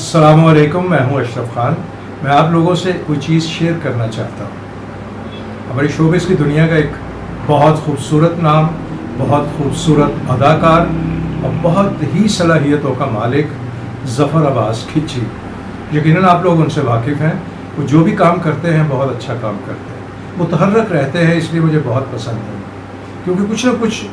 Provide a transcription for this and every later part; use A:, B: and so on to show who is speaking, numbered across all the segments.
A: अस्सलामुअलैकुम, मैं हूं अशरफ खान। मैं आप लोगों से कोई चीज़ शेयर करना चाहता हूं। हमारी शोबिस की दुनिया का एक बहुत खूबसूरत नाम, बहुत खूबसूरत अदाकार और बहुत ही सलाहियतों का मालिक ज़फ़र अब्बास खिच्ची। यकीनन आप लोग उनसे वाकिफ़ हैं। वो जो भी काम करते हैं बहुत अच्छा काम करते हैं, मुतहर्रक रहते हैं, इसलिए मुझे बहुत पसंद है। क्योंकि कुछ ना कुछ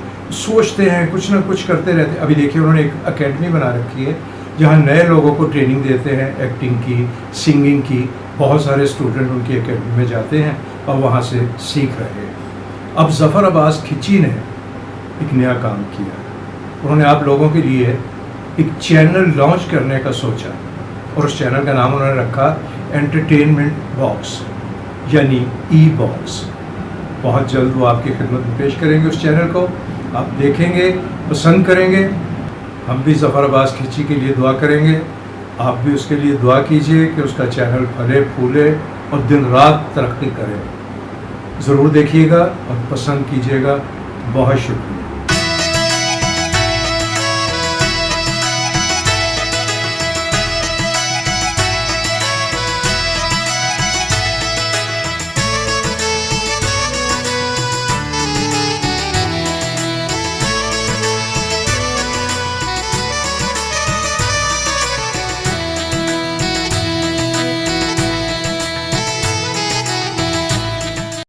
A: सोचते हैं, कुछ ना कुछ करते रहते हैं। अभी देखिए, उन्होंने एक अकेडमी बना रखी है जहाँ नए लोगों को ट्रेनिंग देते हैं, एक्टिंग की, सिंगिंग की। बहुत सारे स्टूडेंट उनकी अकेडमी में जाते हैं और वहाँ से सीख रहे हैं। अब ज़फ़र अब्बास खिच्ची ने एक नया काम किया। उन्होंने आप लोगों के लिए एक चैनल लॉन्च करने का सोचा और उस चैनल का नाम उन्होंने रखा एंटरटेनमेंट बॉक्स, यानी ई बॉक्स। बहुत जल्द वो आपकी खिदमत में पेश करेंगे उस चैनल को। आप देखेंगे, पसंद करेंगे। हम भी ज़फ़र अब्बास खिच्ची के लिए दुआ करेंगे। आप भी उसके लिए दुआ कीजिए कि उसका चैनल फले फूले और दिन रात तरक्की करे। ज़रूर देखिएगा और पसंद कीजिएगा। बहुत शुक्रिया।